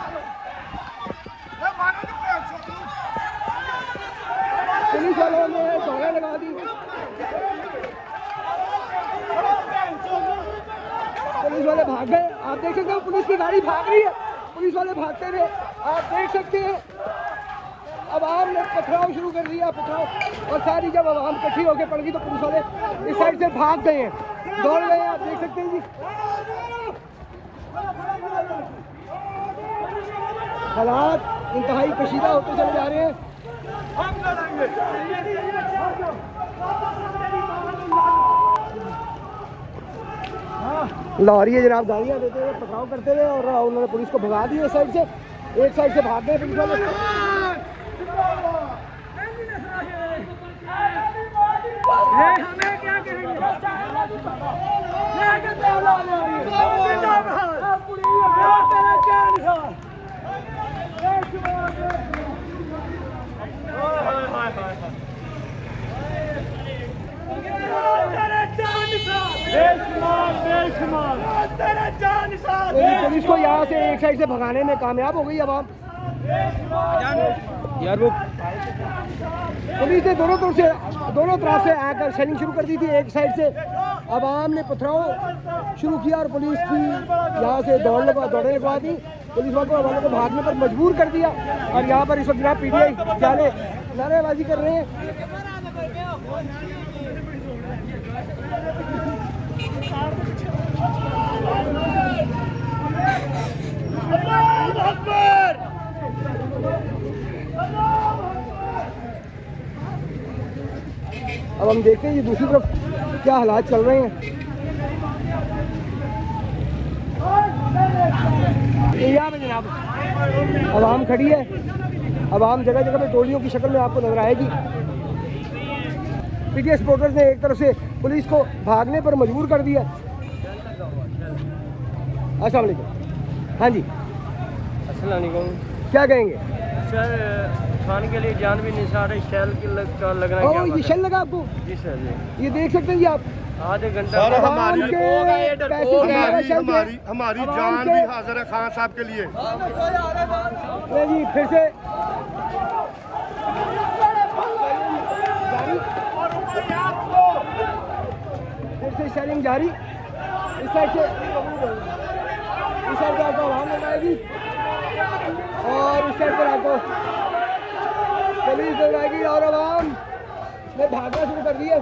पुलिस वालों ने दौड़े लगा दी, पुलिस वाले भाग गए। आप देख सकते हो पुलिस की गाड़ी भाग रही है, पुलिस वाले भागते हुए आप देख सकते हैं। आवाम ने पथराव शुरू कर दिया, पथराव, और सारी जब आवाम इकट्ठी होकर पड़ गई तो पुलिस वाले इस साइड से भाग गए हैं, दौड़ गए हैं। आप देख सकते हैं जी हालात इंतहाई कशीदा होते चले जा रहे हैं। लाहौरी है जनाब गाड़ियाँ देते हुए पथराव करते हुए और उन्होंने पुलिस को भगा दिया। साइड से एक साइड से भाग गए पुलिस वाले। हमें क्या कहेंगे? पुलिस को यहाँ से एक साइड से भगाने में कामयाब हो गई आवाम। यार वो पुलिस ने दोनों तरफ से आकर शेलिंग शुरू कर दी थी। एक साइड से आवाम ने पथराव शुरू किया और पुलिस की यहाँ से दौड़े लगवा दी। पुलिस वालों को भागने पर मजबूर कर दिया और यहाँ पर इस वक्त जनाब PTI जाने नारेबाजी कर रहे हैं। अब हम देखते हैं ये दूसरी तरफ क्या हालात चल रहे हैं। यहाँ पे जनाब आवाम खड़ी है, आवाम जगह जगह पे टोलियों की शक्ल में आपको नजर आएगी। पीटीआई सपोर्टर्स ने एक तरफ से पुलिस को भागने पर मजबूर कर दिया। अस्सलाम वालेकुम। हाँ जी, अस्सलाम वालेकुम। क्या कहेंगे सर, खाने के लिए जान भी नहीं सारे शैल का लगना क्या ये शेल लगा आपको? जी सर जी, ये देख सकते हैं जी आप। आधे घंटा आवाम के पैसे से हमारा शेल थे। हमारी आवाम जान के- भी हाजिर है खान साहब के लिए। ये जी फिर से शेयरिंग जारी। इस साइड से आपको आवाम नजर आएगी और इस साइड पर आपको पुलिस नजर आएगी और आवाम ने भागना शुरू कर दिया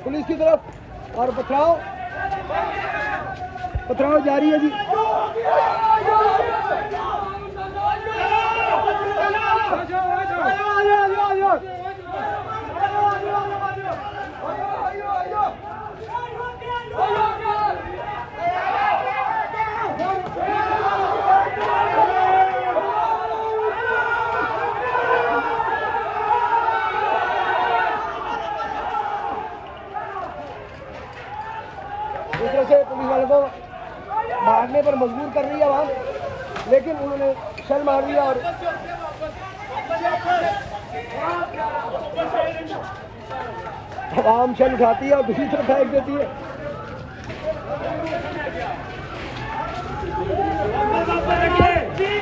पुलिस की तरफ और पथराव जारी है जी। दूसरे से पुलिस वालों को भागने पर मजबूर कर रही है आवाम, लेकिन उन्होंने शल मार दिया और आवाम शल उठाती है और दूसरी तरफ फेंक देती है।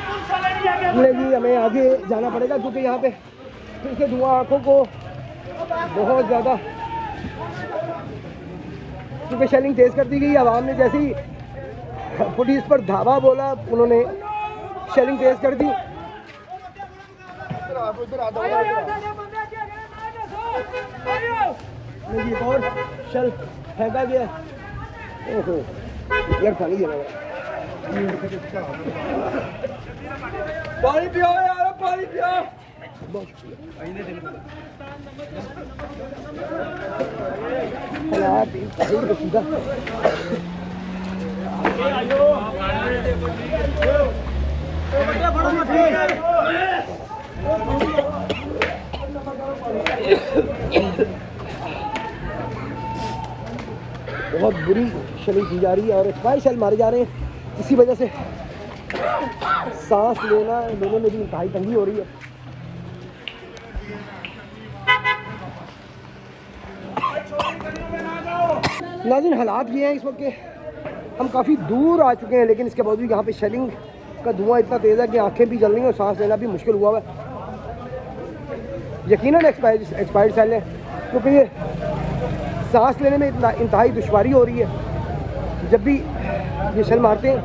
जी हमें आगे जाना पड़ेगा क्योंकि यहाँ पे फिर से धुआं आंखों को बहुत ज़्यादा, क्योंकि शेलिंग तेज़ कर दी गई। आवाम ने जैसे ही पुलिस पर धावा बोला उन्होंने शेलिंग तेज़ कर दी। जी और शल फेंका गया। ओहो यार पानी देना, पानी पियो यार, पानी पियो। बहुत शुक्रिया। बहुत बुरी शली की जा रही है और एक्सपायर सेल मारे जा रहे हैं। इसी वजह से सांस लेने में भी इंतहाई तंगी हो रही है। नाज़रीन हालात ये हैं इस वक्त के हम काफ़ी दूर आ चुके हैं, लेकिन इसके बावजूद यहाँ पे शेलिंग का धुआं इतना तेज़ है कि आंखें भी जल रही हैं और सांस लेना भी मुश्किल हुआ है। यकीनन एक्सपायर्ड सेल है क्योंकि ये सांस लेने में इंतहाई दुश्वारी हो रही है जब भी ये शेल मारते हैं।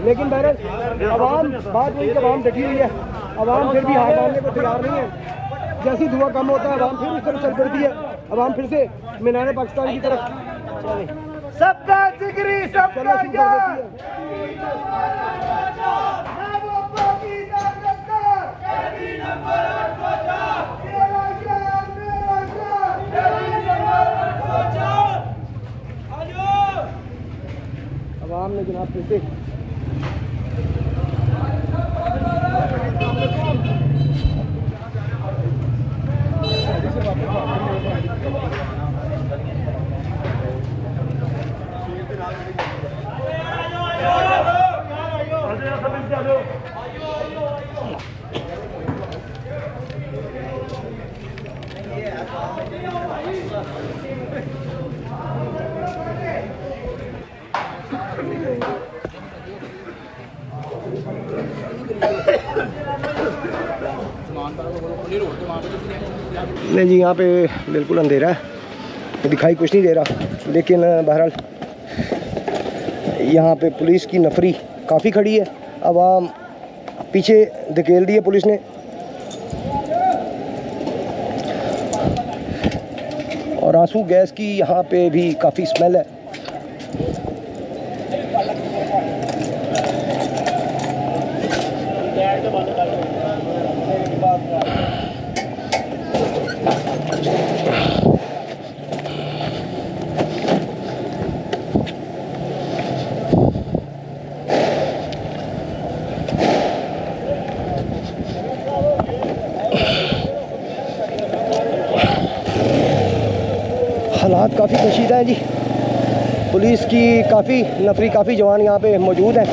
लेकिन बहरहाल आवाम, बात वही कि आवाम डटी हुई है, आवाम फिर भी हार मानने को तैयार नहीं है। जैसे ही धुआं कम होता है आवाम फिर उस तरफ चल पड़ती है, आवाम फिर से मीनार पाकिस्तान की तरफ सबका जिगरी सबका शुरू कर देती है। आवाम ने जनाब फिर से नहीं जी, यहाँ पे बिल्कुल अंधेरा है, दिखाई कुछ नहीं दे रहा, लेकिन बहरहाल यहाँ पे पुलिस की नफरी काफ़ी खड़ी है। आवाम पीछे धकेल दी है पुलिस ने और आंसू गैस की यहाँ पे भी काफ़ी स्मेल है। काफ़ी कशीदा है जी। पुलिस की काफ़ी नफरी, काफ़ी जवान यहाँ पे मौजूद हैं।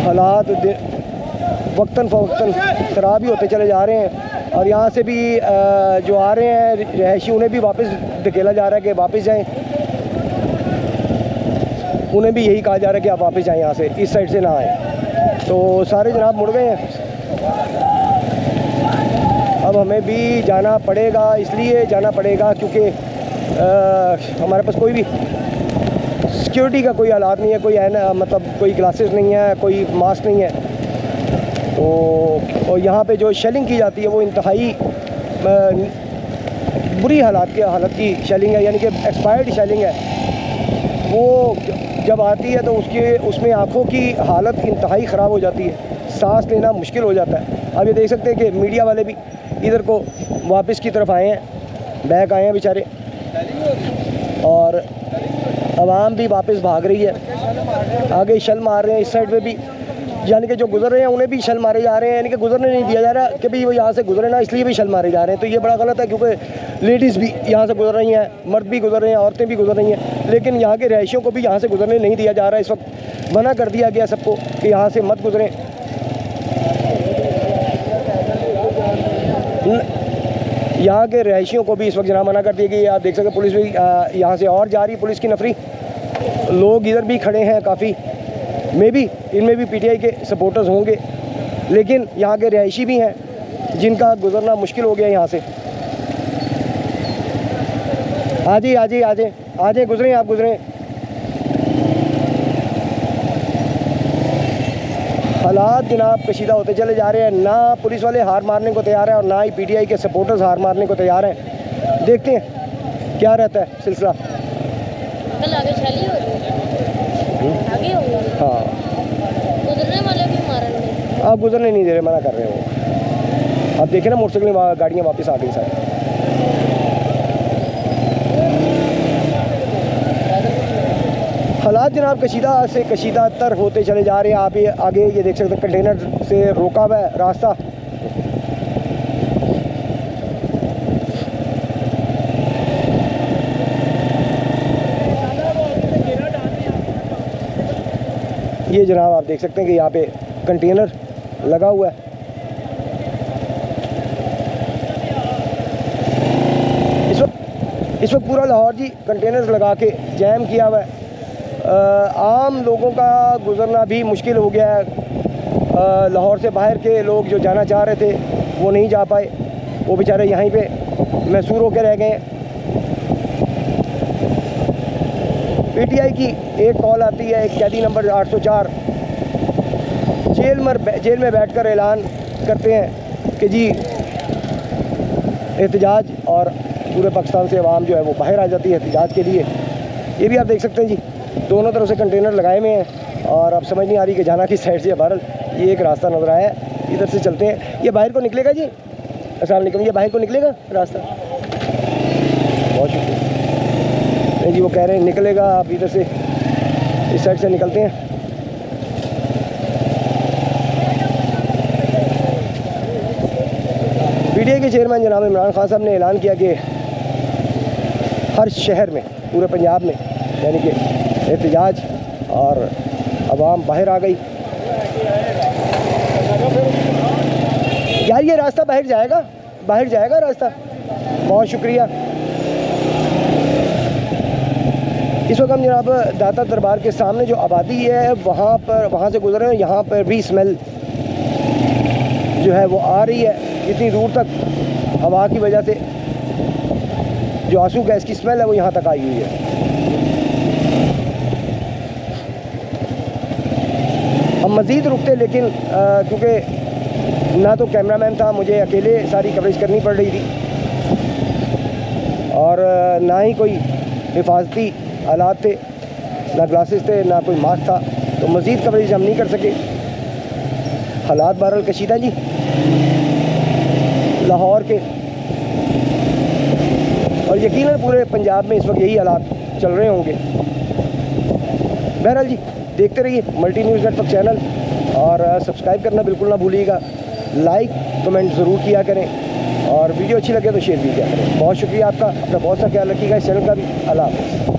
हालात वक्तन फ़वक्तन ख़राब ही होते चले जा रहे हैं और यहाँ से भी जो आ रहे हैं रहायशी उन्हें भी वापस धकेला जा रहा है कि वापस जाएं। उन्हें भी यही कहा जा रहा है कि आप वापस जाएं, यहाँ से इस साइड से ना आएँ। तो सारे जनाब मुड़ गए हैं। अब हमें भी जाना पड़ेगा, इसलिए जाना पड़ेगा क्योंकि हमारे पास कोई भी सिक्योरिटी का कोई हालात नहीं है, कोई है ना, मतलब कोई ग्लासेस नहीं है, कोई मास्क नहीं है। तो और यहाँ पे जो शेलिंग की जाती है वो इंतहाई बुरी हालत की शेलिंग है, यानी कि एक्सपायर्ड शेलिंग है। वो जब आती है तो उसमें आँखों की हालत इंतहाई ख़राब हो जाती है, सांस लेना मुश्किल हो जाता है। अब ये देख सकते हैं कि मीडिया वाले भी इधर को वापस की तरफ आए हैं, बैक आए हैं बेचारे, और आवाम भी वापस भाग रही है। आगे शल मार रहे हैं इस साइड पे भी, यानी कि जो गुजर रहे हैं उन्हें भी शल मारे जा रहे हैं, यानी कि गुजरने नहीं दिया जा रहा कि भाई वो यहाँ से गुजरे ना, इसलिए भी शल मारे जा रहे हैं। तो ये बड़ा गलत है क्योंकि लेडीज़ भी यहाँ से गुजर रही हैं, मर्द भी गुजर रहे हैं, औरतें भी गुजर रही हैं, लेकिन यहाँ के रहायशियों को भी यहाँ से गुजरने नहीं दिया जा रहा है। इस वक्त मना कर दिया गया सबको कि यहाँ से मत गुजरें। यहाँ के रहायशियों को भी इस वक्त जनाब मना कर दिया गया। आप देख सकते पुलिस भी यहाँ से और जा रही है, पुलिस की नफरी। लोग इधर भी खड़े हैं काफ़ी, इनमें भी पीटीआई के सपोर्टर्स होंगे, लेकिन यहाँ के रहायशी भी हैं जिनका गुजरना मुश्किल हो गया यहाँ से। आ जाए गुजरें, आप गुजरें। हालात जनाब कशीदा होते चले जा रहे हैं। ना पुलिस वाले हार मारने को तैयार हैं और ना ही पीटीआई के सपोर्टर्स हार मारने को तैयार हैं। देखते हैं क्या रहता है सिलसिला। आगे शैली हो रही है, आगे होंगे। हाँ, गुजरने वाले भी मारेंगे। आप गुजरने नहीं दे रहे, मना कर रहे हो। आप देखें ना मोटरसाइकिल गाड़ियाँ वापस आ गई सारी। हालात जनाब कशीदा से कशीदा तर होते चले जा रहे हैं। आप ये आगे ये देख सकते हैं कंटेनर से रोका हुआ है रास्ता। ये जनाब आप देख सकते हैं कि यहाँ पे कंटेनर लगा हुआ है। इस वक्त पूरा लाहौर जी कंटेनर लगा के जैम किया हुआ है। आम लोगों का गुजरना भी मुश्किल हो गया है। लाहौर से बाहर के लोग जो जाना चाह रहे थे वो नहीं जा पाए, वो बेचारे यहीं पे महसूर होकर रह गए हैं। पीटीआई की एक कॉल आती है, एक कैदी नंबर 804 जेल में बैठकर ऐलान करते हैं कि जी एहतजाज, और पूरे पाकिस्तान से आवाम जो है वो बाहर आ जाती है एहतजाज के लिए। ये भी आप देख सकते हैं जी, दोनों तरफ से कंटेनर लगाए हुए हैं और अब समझ नहीं आ रही कि जाना किस साइड से। बहरहाल ये एक रास्ता नज़र आया है, इधर से चलते हैं। ये बाहर को निकलेगा जी, अस्सलाम वालेकुम, ये बाहर को निकलेगा रास्ता। बहुत शुक्रिया। नहीं जी, वो कह रहे हैं निकलेगा, आप इधर से इस साइड से निकलते हैं। पीटीआई के चेयरमैन जनाब इमरान खान साहब ने ऐलान किया कि हर शहर में, पूरे पंजाब में, यानी कि एहतजाज, और आवाम बाहर आ गई। यार ये रास्ता बाहर जाएगा रास्ता। बहुत शुक्रिया। इस वक्त हम जनाब दाता दरबार के सामने जो आबादी है वहाँ से गुजर रहे हैं। यहाँ पर भी स्मेल जो है वो आ रही है, इतनी दूर तक हवा की वजह से जो आंसू गैस की स्मेल है वो यहाँ तक आई हुई है। हम मज़ीद रुकते, लेकिन क्योंकि ना तो कैमरामैन था, मुझे अकेले सारी कवरेज करनी पड़ रही थी, और ना ही कोई हिफाजती आलात थे, ना ग्लासेस थे, ना कोई मास्क था, तो मज़ीद कवरेज हम नहीं कर सके। हालात बहरहाल कशीदा जी लाहौर के, और यकीनन पूरे पंजाब में इस वक्त यही हालात चल रहे होंगे। बहरहाल जी देखते रहिए मल्टी न्यूज़ नेटवर्क चैनल, और सब्सक्राइब करना बिल्कुल ना भूलिएगा। लाइक कमेंट ज़रूर किया करें, और वीडियो अच्छी लगे तो शेयर भी किया करें। बहुत शुक्रिया आपका, अपना बहुत सा ख्याल रखिएगा। इस चैनल का भी अल्लाह हाफ़िज़।